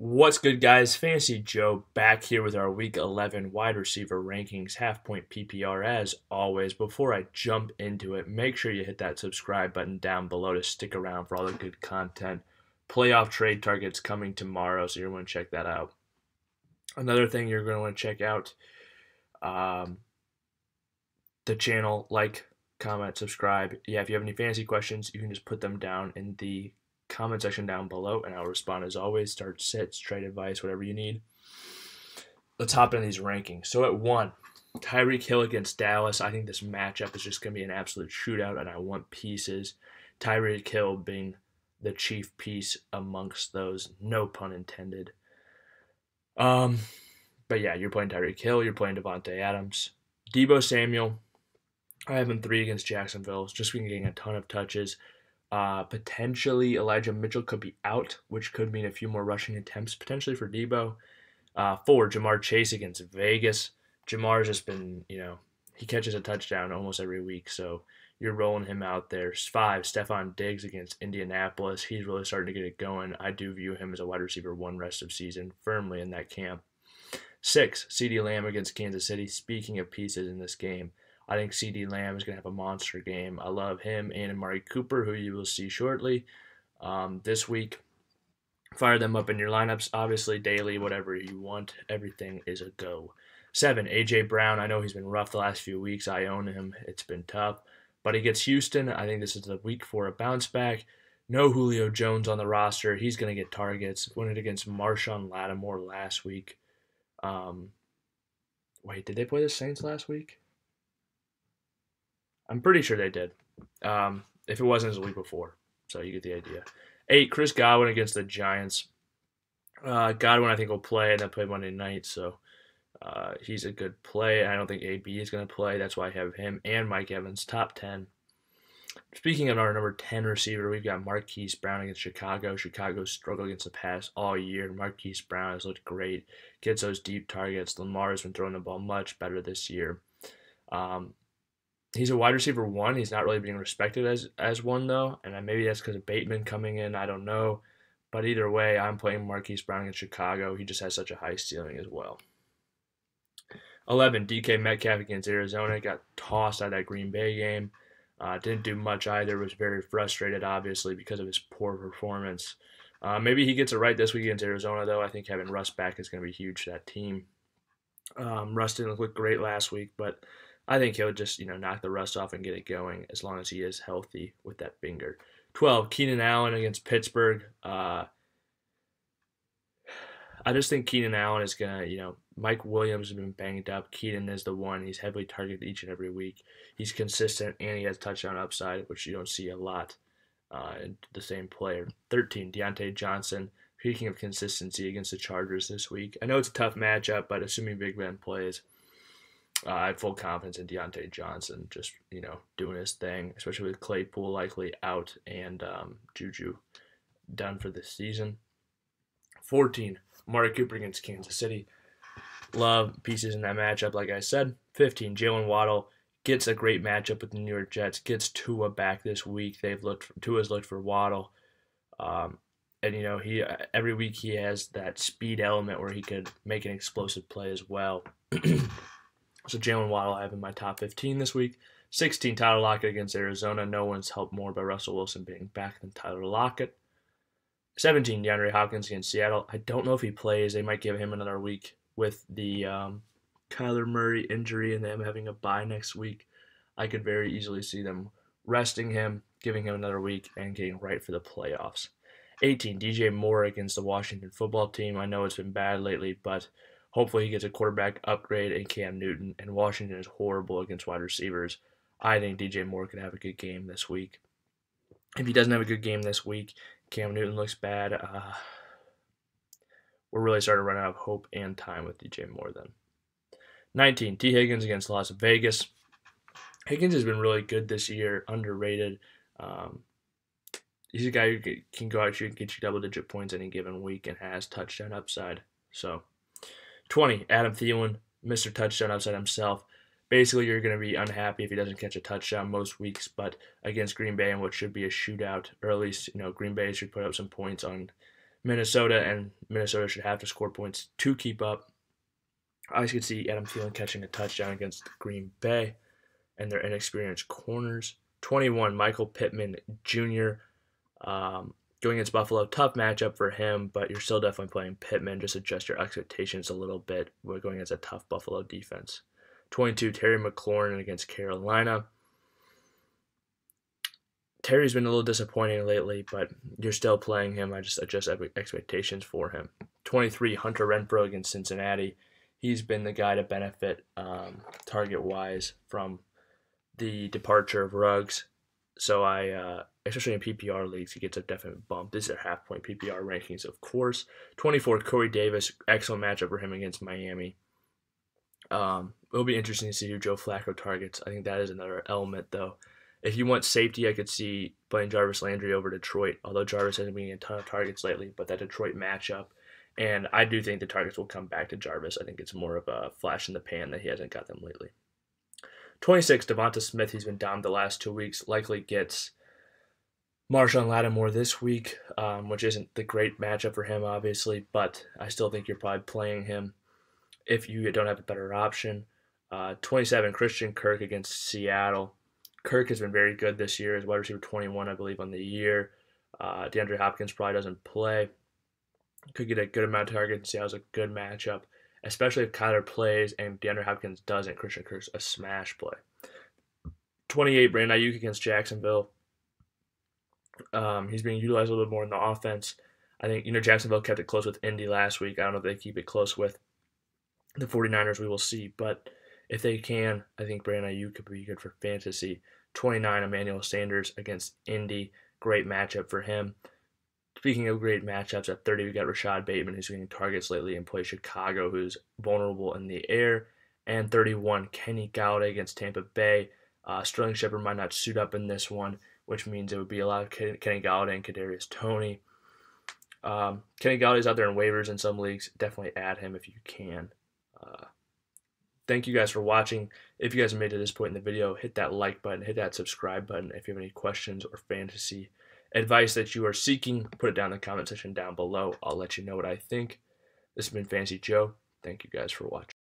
What's good, guys? Fantasy Joe back here with our Week 11 wide receiver rankings, half point PPR as always. Before I jump into it, make sure you hit that subscribe button down below to stick around for all the good content. Playoff trade targets coming tomorrow, so you're going to check that out. Another thing you're going to want to check out um, the channel, like, comment, subscribe. Yeah, if you have any fantasy questions, you can just put them down in the comment section down below, and I'll respond as always. Start sits, trade advice, whatever you need. Let's hop into these rankings. So at 1, Tyreek Hill against Dallas. I think this matchup is just going to be an absolute shootout, and I want pieces. Tyreek Hill being the chief piece amongst those, no pun intended. But yeah, you're playing Tyreek Hill, you're playing Devante Adams. Deebo Samuel, I have him 3 against Jacksonville. Just been getting a ton of touches. Potentially Elijah Mitchell could be out, which could mean a few more rushing attempts potentially for Deebo. 4, Jamar Chase against Vegas. Jamar's just been, he catches a touchdown almost every week, so you're rolling him out there. 5, Stephon Diggs against Indianapolis. He's really starting to get it going. I do view him as a wide receiver 1 rest of season, firmly in that camp. 6, CeeDee Lamb against Kansas City. Speaking of pieces in this game, I think CeeDee Lamb is going to have a monster game. I love him and Amari Cooper, who you will see shortly this week. Fire them up in your lineups, obviously, daily, whatever you want. Everything is a go. 7, A.J. Brown. I know he's been rough the last few weeks. I own him. It's been tough. But he gets Houston. I think this is the week for a bounce back. No Julio Jones on the roster. He's going to get targets. Won it against Marshawn Lattimore last week. Wait, did they play the Saints last week? I'm pretty sure they did. If it wasn't, it was the week before. So you get the idea. 8, Chris Godwin against the Giants. Godwin, I think, will play, and they'll play Monday night. So he's a good play. I don't think AB is going to play. That's why I have him and Mike Evans, top 10. Speaking of our number 10 receiver, we've got Marquise Brown against Chicago. Chicago's struggled against the pass all year. Marquise Brown has looked great. Gets those deep targets. Lamar has been throwing the ball much better this year. He's a wide receiver 1. He's not really being respected as one, though. And maybe that's because of Bateman coming in. I don't know. But either way, I'm playing Marquise Brown in Chicago. He just has such a high ceiling as well. 11, DK Metcalf against Arizona. Got tossed out of that Green Bay game. Didn't do much either. Was very frustrated, obviously, because of his poor performance. Maybe he gets it right this week against Arizona, though. I think having Russ back is going to be huge to that team. Russ didn't look great last week, but I think he'll just, knock the rust off and get it going as long as he is healthy with that finger. 12, Keenan Allen against Pittsburgh. I just think Keenan Allen is going to, Mike Williams has been banged up. Keenan is the one. He's heavily targeted each and every week. He's consistent, and he has touchdown upside, which you don't see a lot in the same player. 13, Deontay Johnson. Speaking of consistency against the Chargers this week. I know it's a tough matchup, but assuming Big Ben plays, I have full confidence in Deontay Johnson just, doing his thing, especially with Claypool likely out and Juju done for this season. 14, Amari Cooper against Kansas City. Love pieces in that matchup, like I said. 15, Jaylen Waddle gets a great matchup with the New York Jets. Gets Tua back this week. Tua's looked for Waddle. And, he every week he has that speed element where he could make an explosive play as well. So Jaylen Waddle I have in my top 15 this week. 16, Tyler Lockett against Arizona. No one's helped more by Russell Wilson being back than Tyler Lockett. 17, DeAndre Hopkins against Seattle. I don't know if he plays. They might give him another week with the Kyler Murray injury and them having a bye next week. I could very easily see them resting him, giving him another week, and getting right for the playoffs. 18, DJ Moore against the Washington football team. I know it's been bad lately, but hopefully he gets a quarterback upgrade in Cam Newton, and Washington is horrible against wide receivers. I think DJ Moore could have a good game this week. If he doesn't have a good game this week, Cam Newton looks bad. We're really starting to run out of hope and time with DJ Moore then. 19, T. Higgins against Las Vegas. Higgins has been really good this year, underrated. He's a guy who can go out and get you double-digit points any given week and has touchdown upside. So, 20, Adam Thielen, Mr. Touchdown upside himself. Basically, you're going to be unhappy if he doesn't catch a touchdown most weeks, but against Green Bay in what should be a shootout, or at least, Green Bay should put up some points on Minnesota, and Minnesota should have to score points to keep up. I could see Adam Thielen catching a touchdown against Green Bay and their inexperienced corners. 21, Michael Pittman Jr. Going against Buffalo, tough matchup for him, but you're still definitely playing Pittman. Just adjust your expectations a little bit. We're going against a tough Buffalo defense. 22, Terry McLaurin against Carolina. Terry's been a little disappointing lately, but you're still playing him. I just adjust expectations for him. 23, Hunter Renfrow against Cincinnati. He's been the guy to benefit target-wise from the departure of Ruggs. So especially in PPR leagues, he gets a definite bump. These are half-point PPR rankings, of course. 24, Corey Davis, excellent matchup for him against Miami. It'll be interesting to see who Joe Flacco targets. I think that is another element, though. If you want safety, I could see playing Jarvis Landry over Detroit, although Jarvis hasn't been getting a ton of targets lately, but that Detroit matchup. And I do think the targets will come back to Jarvis. I think it's more of a flash in the pan that he hasn't got them lately. 26, Devante Smith. He's been down the last 2 weeks. Likely gets Marshawn Lattimore this week, which isn't the great matchup for him, obviously, but I still think you're probably playing him if you don't have a better option. 27, Christian Kirk against Seattle. Kirk has been very good this year. As wide receiver 21, I believe, on the year. DeAndre Hopkins probably doesn't play. Could get a good amount of targets. Seattle's a good matchup, especially if Kyler plays and DeAndre Hopkins doesn't. Christian Kirk's a smash play. 28, Brandon Ayuk against Jacksonville. He's being utilized a little bit more in the offense. I think, Jacksonville kept it close with Indy last week. I don't know if they keep it close with the 49ers. We will see. But if they can, I think Brandon Ayuk could be good for fantasy. 29, Emmanuel Sanders against Indy. Great matchup for him. Speaking of great matchups, at 30, we got Rashad Bateman, who's getting targets lately and plays Chicago, who's vulnerable in the air. And 31, Kenny Golladay against Tampa Bay. Sterling Shepard might not suit up in this one, which means it would be a lot of Kenny Golladay and Kadarius Toney. Kenny Galladay's out there in waivers in some leagues. Definitely add him if you can. Thank you guys for watching. If you guys have made it to this point in the video, hit that like button, hit that subscribe button. If you have any questions or fantasy advice that you are seeking, put it down in the comment section down below. I'll let you know what I think. This has been Fantasy Joe. Thank you guys for watching.